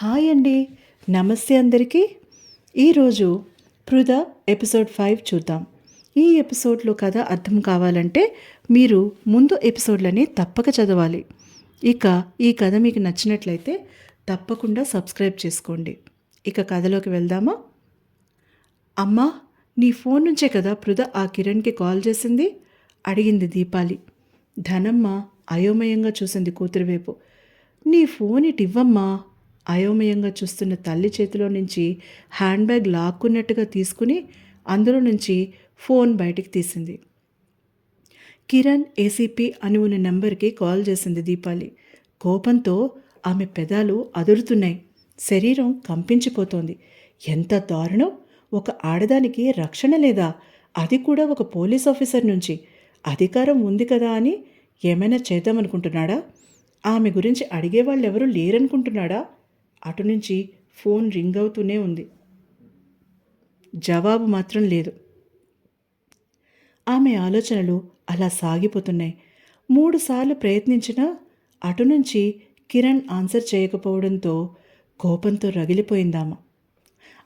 Hi అండి. నమస్తే అందరికీ. ఈరోజు పృథ ఎపిసోడ్ 5 చూద్దాం. ఈ ఎపిసోడ్లో కథ అర్థం కావాలంటే మీరు ముందు ఎపిసోడ్లని తప్పక చదవాలి. ఇక ఈ కథ మీకు నచ్చినట్లయితే తప్పకుండా సబ్స్క్రైబ్ చేసుకోండి. ఇక కథలోకి వెళ్దామా? అమ్మా, నీ ఫోన్ నుంచే కదా పృథ ఆ కిరణ్కి కాల్ చేసింది? అడిగింది దీపాలి. ధనమ్మ అయోమయంగా చూసింది కూతురు వైపు. నీ ఫోన్ ఇటివ్వమ్మా. అయోమయంగా చూస్తున్న తల్లి చేతిలో నుంచి హ్యాండ్ బ్యాగ్ లాక్కున్నట్టుగా తీసుకుని అందులో నుంచి ఫోన్ బయటికి తీసింది. కిరణ్ ఏసీపీ అని ఉన్న నెంబర్కి కాల్ చేసింది దీపాలి. కోపంతో ఆమె పెదాలు అదురుతున్నాయి. శరీరం కంపించిపోతోంది. ఎంత దారుణం! ఒక ఆడదానికి రక్షణ లేదా? అది కూడా ఒక పోలీస్ ఆఫీసర్ నుంచి. అధికారం ఉంది కదా అని ఏమైనా చేద్దామనుకుంటున్నాడా? ఆమె గురించి అడిగేవాళ్ళెవరూ లేరనుకుంటున్నాడా? అటు నుంచి ఫోన్ రింగ్ అవుతూనే ఉంది. జవాబు మాత్రం లేదు. ఆమె ఆలోచనలు అలా సాగిపోతున్నాయి. 3 సార్లు ప్రయత్నించినా అటు నుంచి కిరణ్ ఆన్సర్ చేయకపోవడంతో కోపంతో రగిలిపోయిందామ.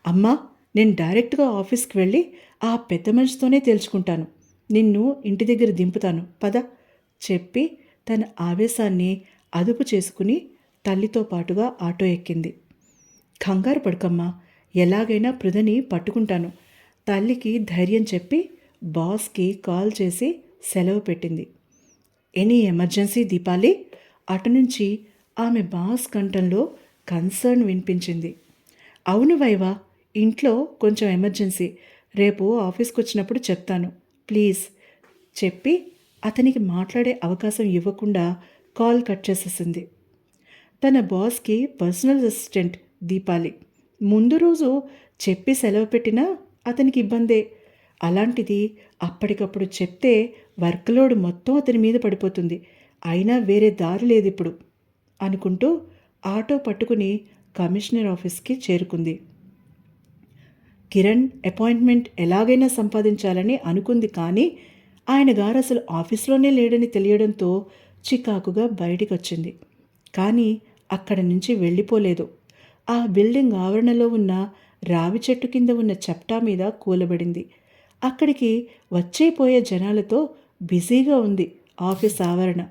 అమ్మా, నేను డైరెక్ట్గా ఆఫీస్కి వెళ్ళి ఆ పెద్ద మనిషితోనే తేల్చుకుంటాను. నిన్ను ఇంటి దగ్గర దింపుతాను, పద చెప్పి తన ఆవేశాన్ని అదుపు చేసుకుని తల్లితో పాటుగా ఆటో ఎక్కింది. కంగారు పడుకమ్మా, ఎలాగైనా పృథని పట్టుకుంటాను. తల్లికి ధైర్యం చెప్పి బాస్కి కాల్ చేసి సెలవు పెట్టింది. Any emergency Deepali? అటు నుంచి ఆమె బాస్ కంఠంలో కన్సర్న్ వినిపించింది. అవును వైవా, ఇంట్లో కొంచెం ఎమర్జెన్సీ. రేపు ఆఫీస్కి వచ్చినప్పుడు చెప్తాను, ప్లీజ్ చెప్పి అతనికి మాట్లాడే అవకాశం ఇవ్వకుండా కాల్ కట్ చేసేసింది. తన బాస్కి పర్సనల్ అసిస్టెంట్ దీపాలి. ముందు రోజు చెప్పి సెలవు పెట్టినా అతనికి ఇబ్బందే. అలాంటిది అప్పటికప్పుడు చెప్తే వర్క్లోడ్ మొత్తం అతని మీద పడిపోతుంది. అయినా వేరే దారి లేదు ఇప్పుడు అనుకుంటూ ఆటో పట్టుకుని కమిషనర్ ఆఫీస్కి చేరుకుంది. కిరణ్ అపాయింట్మెంట్ ఎలాగైనా సంపాదించాలని అనుకుంది. కానీ ఆయన గారు అసలు ఆఫీస్లోనే లేడని తెలియడంతో చికాకుగా బయటికి వచ్చింది. కానీ అక్కడి నుంచి వెళ్ళిపోలేదు. ఆ బిల్డింగ్ ఆవరణలో ఉన్న రావి చెట్టు కింద ఉన్న చప్టా మీద కూలబడింది. అక్కడికి వచ్చేపోయే జనాలతో బిజీగా ఉంది ఆఫీస్ ఆవరణ.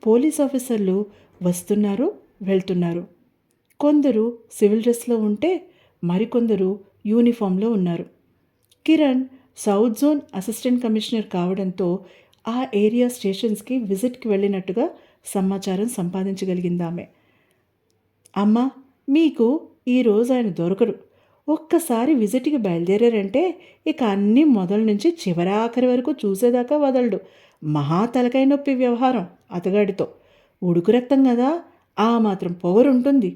పోలీస్ ఆఫీసర్లు వస్తున్నారు, వెళ్తున్నారు. కొందరు సివిల్ డ్రెస్లో ఉంటే మరికొందరు యూనిఫామ్లో ఉన్నారు. Kiran south zone assistant commissioner కావడంతో ఆ ఏరియా స్టేషన్స్కి విజిట్కి వెళ్ళినట్టుగా సమాచారం సంపాదించగలిగిందామె. అమ్మా, మీకు ఈరోజు ఆయన దొరకరు. ఒక్కసారి విజిట్కి బయలుదేరారంటే ఇక అన్నీ మొదల నుంచి చివరాఖరి వరకు చూసేదాకా వదలడు. మహా తలకాయ నొప్పి వ్యవహారం అతగాడితో. ఉడుకు రక్తం కదా, ఆ మాత్రం పొగరుంటుంది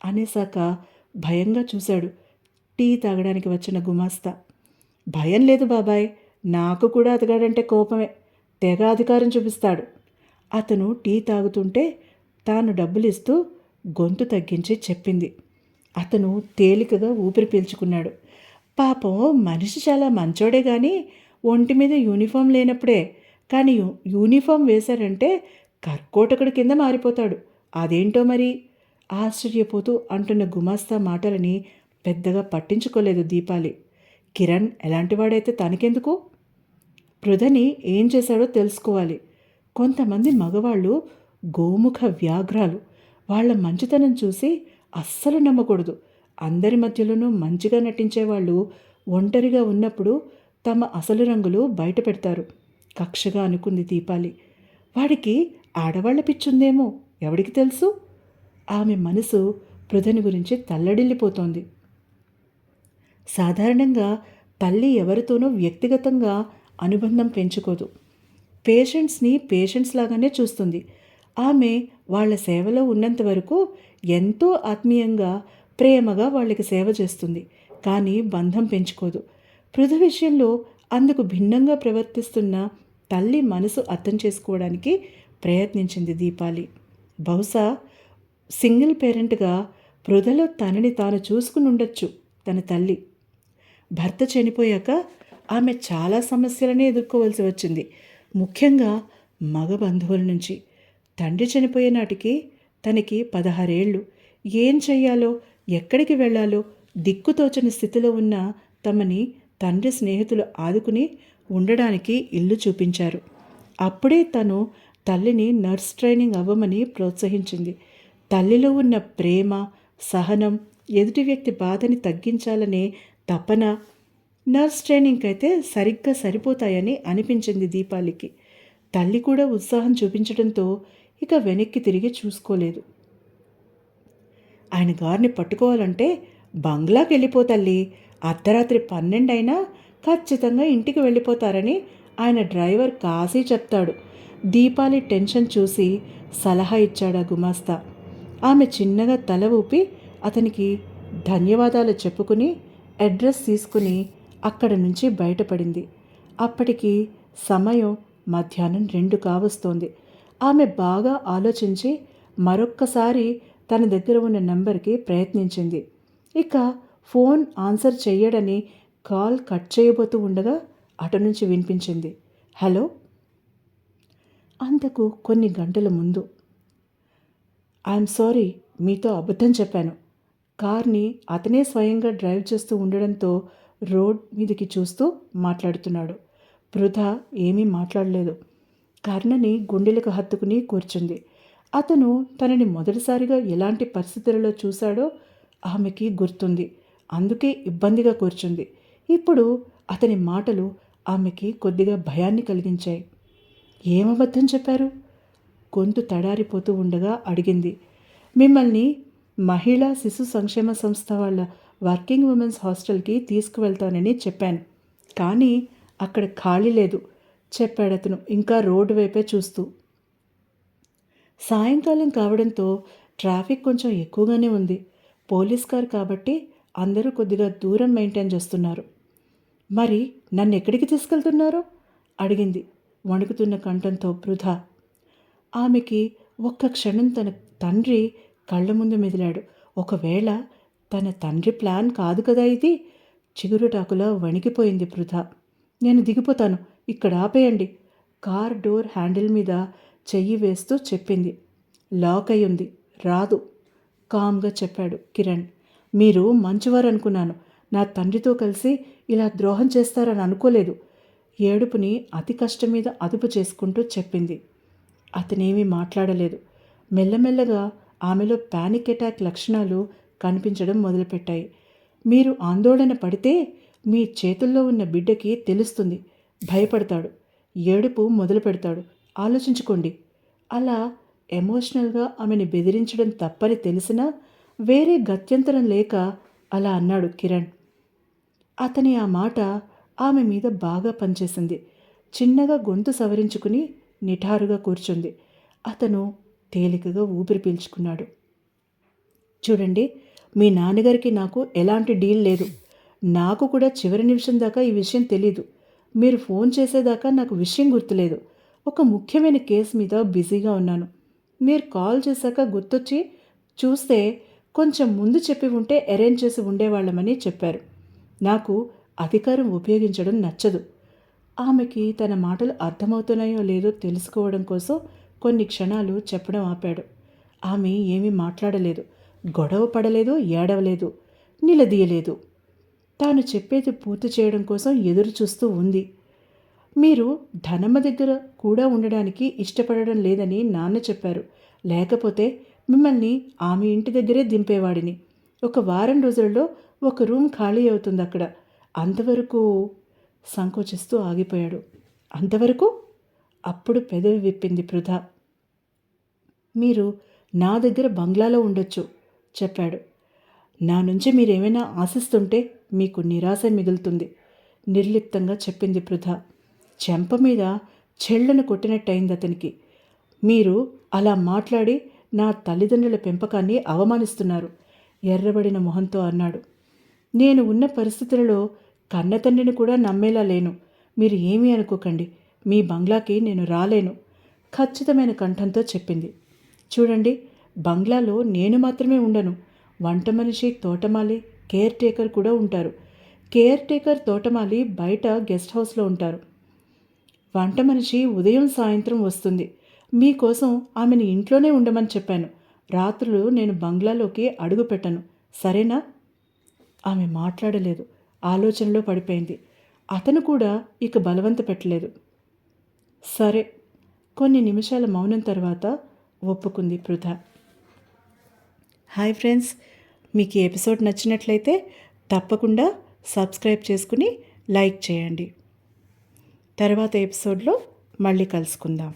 అనేసాక భయంగా చూశాడు టీ తాగడానికి వచ్చిన గుమాస్తా. భయం లేదు బాబాయ్, నాకు కూడా అతగాడంటే కోపమే. తెగ అధికారం చూపిస్తాడు. అతను టీ తాగుతుంటే తాను డబ్బులిస్తూ గొంతు తగ్గించి చెప్పింది. అతను తేలికగా ఊపిరి పీల్చుకున్నాడు. పాపం మనిషి చాలా మంచోడే కానీ ఒంటి మీద యూనిఫామ్ లేనప్పుడే. కానీ యూనిఫామ్ వేశారంటే కర్కోటకుడి కింద మారిపోతాడు. అదేంటో మరి ఆశ్చర్యపోతూ అంటున్న గుమాస్తా మాటలని పెద్దగా పట్టించుకోలేదు దీపాలి. కిరణ్ ఎలాంటివాడైతే తనకెందుకు? పృథని ఏం చేశాడో తెలుసుకోవాలి. కొంతమంది మగవాళ్ళు గోముఖ వ్యాఘ్రాలు. వాళ్ళ మంచితనం చూసి అస్సలు నమ్మకూడదు. అందరి మధ్యలోనూ మంచిగా నటించేవాళ్ళు ఒంటరిగా ఉన్నప్పుడు తమ అసలు రంగులు బయట పెడతారు కక్షగా అనుకుంది దీపాలి. వాడికి ఆడవాళ్ల పిచ్చుందేమో, ఎవడికి తెలుసు? ఆమె మనసు పృథని గురించి తల్లడిల్లిపోతోంది. సాధారణంగా తల్లి ఎవరితోనూ వ్యక్తిగతంగా అనుబంధం పెంచుకోదు. పేషెంట్స్ని పేషెంట్స్ లాగానే చూస్తుంది. ఆమె వాళ్ళ సేవలో ఉన్నంత వరకు ఎంతో ఆత్మీయంగా ప్రేమగా వాళ్ళకి సేవ చేస్తుంది. కానీ బంధం పెంచుకోదు. పృథ విషయంలో అందుకు భిన్నంగా ప్రవర్తిస్తున్న తల్లి మనసు అర్థం చేసుకోవడానికి ప్రయత్నించింది దీపాలి. బహుశా సింగిల్ పేరెంట్గా పృథలో తనని తాను చూసుకుని ఉండొచ్చు తన తల్లి. భర్త చనిపోయాక ఆమె చాలా సమస్యలనే ఎదుర్కోవాల్సి వచ్చింది. ముఖ్యంగా మగ బంధువుల నుంచి. తండ్రి చనిపోయే నాటికి తనకి 16 ఏళ్ళు. ఏం చెయ్యాలో, ఎక్కడికి వెళ్ళాలో దిక్కుతోచని స్థితిలో ఉన్న తమని తండ్రి స్నేహితులు ఆదుకుని ఉండడానికి ఇల్లు చూపించారు. అప్పుడే తను తల్లిని నర్స్ ట్రైనింగ్ అవ్వమని ప్రోత్సహించింది. తల్లిలో ఉన్న ప్రేమ, సహనం, ఎదుటి వ్యక్తి బాధని తగ్గించాలనే తపన నర్స్ ట్రైనింగ్కి అయితే సరిగ్గా సరిపోతాయని అనిపించింది దీపాలికి. తల్లి కూడా ఉత్సాహం చూపించడంతో ఇక వెనక్కి తిరిగి చూసుకోలేదు. ఆయన గారిని పట్టుకోవాలంటే బంగ్లాకి వెళ్ళిపో తల్లి, అర్ధరాత్రి 12 అయినా ఖచ్చితంగా ఇంటికి వెళ్ళిపోతారని ఆయన డ్రైవర్ కాశీ చెప్తాడు. దీపాలి టెన్షన్ చూసి సలహా ఇచ్చాడు ఆ గుమాస్తా. ఆమె చిన్నగా తల ఊపి అతనికి ధన్యవాదాలు చెప్పుకుని అడ్రస్ తీసుకుని అక్కడి నుంచి బయటపడింది. అప్పటికి సమయం మధ్యాహ్నం 2 కావస్తోంది. ఆమె బాగా ఆలోచించి మరొక్కసారి తన దగ్గర ఉన్న నెంబర్కి ప్రయత్నించింది. ఇక ఫోన్ ఆన్సర్ చెయ్యడని కాల్ కట్ చేయబోతూ ఉండగా అటు నుంచి వినిపించింది, హలో. అంతకు కొన్ని గంటల ముందు. ఐఎమ్ సారీ, మీతో అబద్ధం చెప్పాను. కార్ని అతనే స్వయంగా డ్రైవ్ చేస్తూ ఉండడంతో రోడ్ మీదకి చూస్తూ మాట్లాడుతున్నాడు. పృథ ఏమీ మాట్లాడలేదు. కర్ణని గుండెలకు హత్తుకుని కూర్చుంది. అతను తనని మొదటిసారిగా ఎలాంటి పరిస్థితులలో చూశాడో ఆమెకి గుర్తుంది. అందుకే ఇబ్బందిగా కూర్చుంది. ఇప్పుడు అతని మాటలు ఆమెకి కొద్దిగా భయాన్ని కలిగించాయి. ఏమబద్ధం చెప్పారు? గొంతు తడారిపోతూ ఉండగా అడిగింది. మిమ్మల్ని మహిళా శిశు సంక్షేమ సంస్థ వాళ్ళ వర్కింగ్ ఉమెన్స్ హాస్టల్కి తీసుకువెళ్తానని చెప్పాను, కానీ అక్కడ ఖాళీ లేదు చెప్పాడతను ఇంకా రోడ్డు వైపే చూస్తూ. సాయంకాలం కావడంతో ట్రాఫిక్ కొంచెం ఎక్కువగానే ఉంది. పోలీస్ కార్ కాబట్టి అందరూ కొద్దిగా దూరం మెయింటైన్ చేస్తున్నారు. మరి నన్ను ఎక్కడికి తీసుకెళ్తున్నారు? అడిగింది వణుకుతున్న కంఠంతో పృథ. ఆమెకి ఒక్క క్షణం తన తండ్రి కళ్ళ ముందు మెదిలాడు. ఒకవేళ తన తండ్రి ప్లాన్ కాదు కదా ఇది? చిగురుటాకులా వణికిపోయింది పృథ. నేను దిగిపోతాను, ఇక్కడ ఆపేయండి. కార్ డోర్ హ్యాండిల్ మీద చెయ్యి వేస్తూ చెప్పింది. లాక్ అయి ఉంది, రాదు కామ్గా చెప్పాడు కిరణ్. మీరు మంచివారు అనుకున్నాను. నా తండ్రితో కలిసి ఇలా ద్రోహం చేస్తారని అనుకోలేదు. ఏడుపుని అతి కష్టం మీద అదుపు చేసుకుంటూ చెప్పింది. అతనేమీ మాట్లాడలేదు. మెల్లమెల్లగా ఆమెలో పానిక్ అటాక్ లక్షణాలు కనిపించడం మొదలుపెట్టాయి. మీరు ఆందోళన పడితే మీ చేతుల్లో ఉన్న బిడ్డకి తెలుస్తుంది, భయపడతాడు, ఏడుపు మొదలు పెడతాడు. ఆలోచించుకోండి. అలా ఎమోషనల్గా ఆమెను బెదిరించడం తప్పని తెలిసినా వేరే గత్యంతరం లేక అలా అన్నాడు కిరణ్. అతని ఆ మాట ఆమె మీద బాగా పనిచేసింది. చిన్నగా గొంతు సవరించుకుని నిఠారుగా కూర్చుంది. అతను తేలికగా ఊపిరి పీల్చుకున్నాడు. చూడండి, మీ నాన్నగారికి నాకు ఎలాంటి డీల్ లేదు. నాకు కూడా చివరి నిమిషం దాకా ఈ విషయం తెలీదు. మీరు ఫోన్ చేసేదాకా నాకు విషయం గుర్తులేదు. ఒక ముఖ్యమైన కేసు మీద బిజీగా ఉన్నాను. మీరు కాల్ చేశాక గుర్తొచ్చి చూస్తే కొంచెం ముందు చెప్పి ఉంటే అరేంజ్ చేసి ఉండేవాళ్ళమని చెప్పారు. నాకు అధికారం ఉపయోగించడం నచ్చదు. ఆమెకి తన మాటలు అర్థమవుతున్నాయో లేదో తెలుసుకోవడం కోసం కొన్ని క్షణాలు చెప్పడం ఆపాడు. ఆమె ఏమీ మాట్లాడలేదు, గొడవ పడలేదు, ఏడవలేదు, నిలదీయలేదు. తాను చెప్పేది పూర్తి చేయడం కోసం ఎదురు చూస్తూ ఉంది. మీరు ధనమ్మ దగ్గర కూడా ఉండడానికి ఇష్టపడడం లేదని నాన్న చెప్పారు. లేకపోతే మిమ్మల్ని ఆమె ఇంటి దగ్గరే దింపేవాడిని. ఒక వారం రోజులలో ఒక రూమ్ ఖాళీ అవుతుంది అక్కడ. అంతవరకు సంకోచిస్తూ ఆగిపోయాడు. అంతవరకు? అప్పుడు పెదవి విప్పింది పృథ. మీరు నా దగ్గర బంగ్లాలో ఉండొచ్చు చెప్పాడు. నా నుంచి మీరేమైనా ఆశిస్తుంటే మీకు నిరాశ మిగులుతుంది నిర్లిప్తంగా చెప్పింది పృథ. చెంప మీద చెళ్ళను కొట్టినట్టయింది అతనికి. మీరు అలా మాట్లాడి నా తల్లిదండ్రుల పెంపకాన్ని అవమానిస్తున్నారు ఎర్రబడిన మొహంతో అన్నాడు. నేను ఉన్న పరిస్థితులలో కన్నతండ్రిని కూడా నమ్మేలా లేను. మీరు ఏమీ అనుకోకండి. మీ బంగ్లాకి నేను రాలేను ఖచ్చితమైన కంఠంతో చెప్పింది. చూడండి, బంగ్లాలో నేను మాత్రమే ఉండను. వంట మనిషి, తోటమాలి, కేర్ టేకర్ కూడా ఉంటారు. కేర్ టేకర్, తోటమాలి బయట గెస్ట్ హౌస్లో ఉంటారు. వంట మనిషి ఉదయం సాయంత్రం వస్తుంది. మీకోసం ఆమెను ఇంట్లోనే ఉండమని చెప్పాను. రాత్రులు నేను బంగ్లాలోకి అడుగు పెట్టను, సరేనా? ఆమె మాట్లాడలేదు. ఆలోచనలో పడిపోయింది. అతను కూడా ఇక బలవంత పెట్టలేదు. సరే. కొన్ని నిమిషాల మౌనం తర్వాత ఒప్పుకుంది పృథ. హాయ్ ఫ్రెండ్స్, మీకు ఈ ఎపిసోడ్ నచ్చినట్లయితే తప్పకుండా సబ్స్క్రైబ్ చేసుకుని లైక్ చేయండి. తర్వాత ఎపిసోడ్లో మళ్ళీ కలుసుకుందాం.